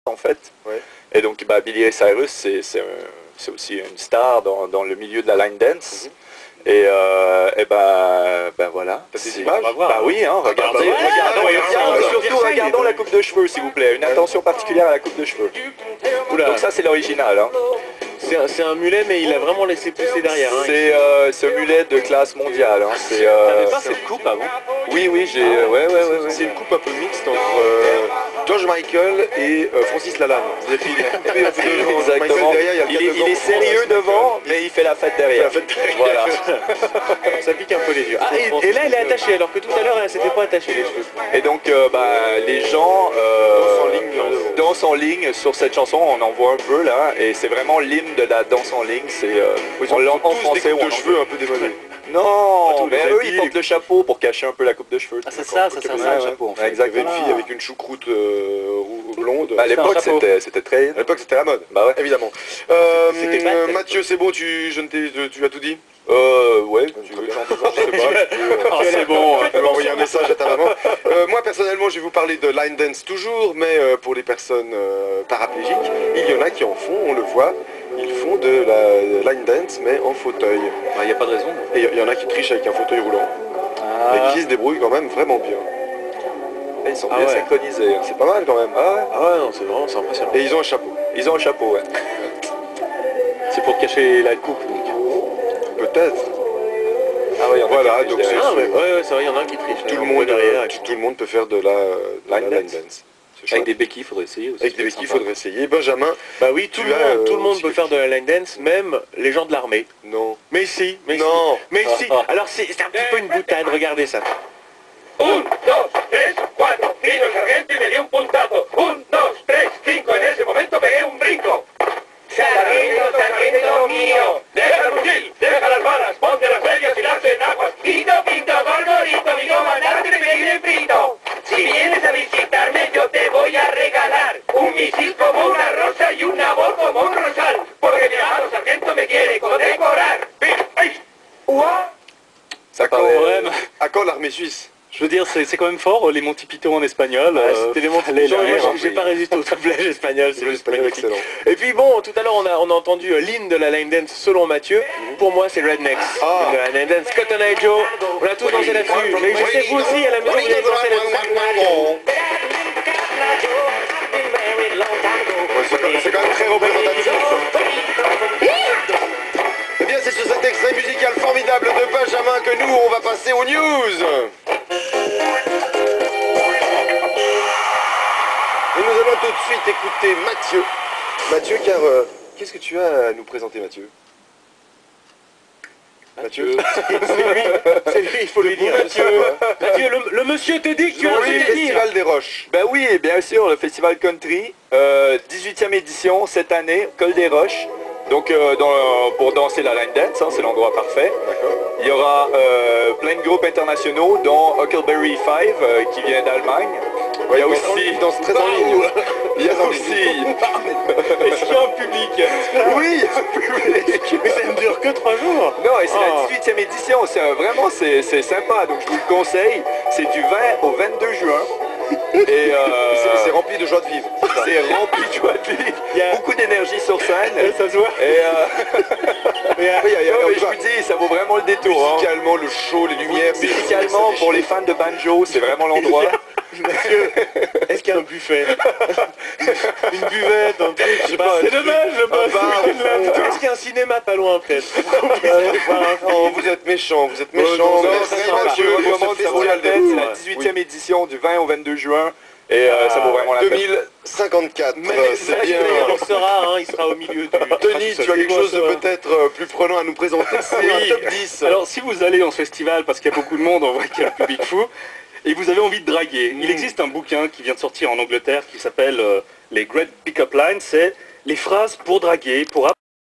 en fait. Ouais. Et donc Billy Ray Cyrus, c'est aussi une star dans le milieu de la line dance. Et ben voilà. T'as des images? Bah oui, hein, regardez. Surtout regardons la coupe de cheveux, s'il vous plaît. Une attention particulière à la coupe de cheveux. Donc ça, c'est l'original. Hein. C'est un mulet, mais il a vraiment laissé pousser derrière. Hein. C'est un mulet de classe mondiale. Hein. T'avais pas cette coupe avant? Oui, j'ai... Ouais. C'est une coupe un peu mixte entre George Michael et Francis Lalanne. Exactement. Il est sérieux devant, mais il fait la fête derrière. Voilà. Ça pique un peu les yeux. Ah, et là, elle est attachée, alors que tout à l'heure, elle s'était pas attachée les cheveux. Et donc, les gens dansent en ligne sur cette chanson. On en voit un peu là, et c'est vraiment l'hymne de la danse en ligne. On l'entend en français ou en de cheveux un peu démodés. Non, mais eux ils portent le chapeau pour cacher un peu la coupe de cheveux. Ah, c'est ça, le chapeau en fait. Exactement. Une fille avec une choucroute blonde. À l'époque c'était très... À l'époque c'était la mode. Bah ouais. Évidemment. Mathieu, c'est bon, tu as tout dit? Ouais, tu veux. Je sais pas. c'est bon. Tu peux envoyer un message à ta maman. Moi personnellement, je vais vous parler de line dance toujours, mais pour les personnes paraplégiques, il y en a qui en font, on le voit. Ils font de la line dance, mais en fauteuil. Il n'y a pas de raison. Et il y en a qui trichent avec un fauteuil roulant. Mais qui se débrouillent quand même vraiment bien. Et ils sont bien synchronisés. Hein. C'est pas mal quand même. Ah ouais, non, c'est impressionnant. Et ils ont un chapeau. Ils ont un chapeau, ouais. C'est pour cacher la coupe, donc. Peut-être. Ah ouais, voilà, donc c'est... Ouais, c'est vrai, il y en a un qui triche. Tout le monde peut faire de la line dance. Avec des béquilles, il faudrait essayer aussi. Avec des béquilles, il faudrait essayer. Benjamin, bah oui, tout le monde peut faire de la line dance, même les gens de l'armée. Non. Mais si, mais non. Si. Mais si. Alors c'est un petit peu une boutade, regardez ça. 1, 2, 3, 4, vino el sargento y me dio un puntazo. 1, 2, 3, 5, en ese momento pegué un brinco. Sargento mío, deja el fusil, deja las balas, ponte las medias y las enaguas. Pito, pito, gorgorito, mi comandante me quiere frito. Si vienes a visitarme yo te voy a regalar un misil como una rosa y una voz como un rosal, porque mi amado sargento me quiere condecorar. À quand l'armée suisse? Je veux dire, c'est quand même fort, les Monty Python en espagnol. C'était les Monty Python, j'ai pas résisté au doublage espagnol, c'est juste magnifique. Et puis bon, tout à l'heure on a entendu l'hymne de la line dance selon Mathieu. Pour moi c'est Rednecks. La line dance, Cotton Eye Joe, on a tous dansé là-dessus. Mais je sais que vous aussi à la maison vous avez dansé là-dessus. C'est quand même très représentatif. Eh bien c'est sur cet extrait musical formidable de Benjamin que nous on va passer aux news. Et nous allons tout de suite écouter Mathieu. Mathieu, car qu'est-ce que tu as à nous présenter, Mathieu? Mathieu. C'est lui, il faut lui dire. Mathieu, le monsieur te dit que tu as le Festival des Roches. Ben oui, bien sûr, le Festival Country, 18e édition cette année, Col des Roches. Donc pour danser la line dance, hein, c'est l'endroit parfait. Il y aura plein de groupes internationaux, dont Huckleberry 5 qui vient d'Allemagne. Il y a aussi... Ils dansent très en ligne. Il y a aussi... Est-ce qu'il y a un public? Oui, il y a un public. Mais ça ne dure que 3 jours. Non, et c'est la 18e édition, vraiment c'est sympa, donc je vous le conseille. C'est du 20 au 22 juin. Et c'est rempli de joie de vivre. C'est rempli de joie de vivre. Il y a beaucoup d'énergie sur scène. Ça se voit. Et je vous dis, ça vaut vraiment le détour. Musicalement, le show, les lumières. Musicalement, pour les fans de banjo, c'est vraiment l'endroit. Monsieur, est-ce qu'il y a un buffet? Une buvette, un truc, je sais pas. C'est dommage, le boss. Est-ce qu'il y a un cinéma pas loin, peut-être? Oh, vous êtes méchants, vous êtes méchants. Merci Mathieu, c'est la 18e édition du 20 au 22 juin. Et ça vaut vraiment la peine. 2054, c'est bien. Il sera au milieu du... Denis, tu as quelque chose de peut-être plus prenant à nous présenter? C'est un top 10. Alors si vous allez dans ce festival, parce qu'il y a beaucoup de monde, on voit qu'il y a un public fou, et vous avez envie de draguer, il existe un bouquin qui vient de sortir en Angleterre qui s'appelle les Great Pick-up Lines, c'est les phrases pour draguer, pour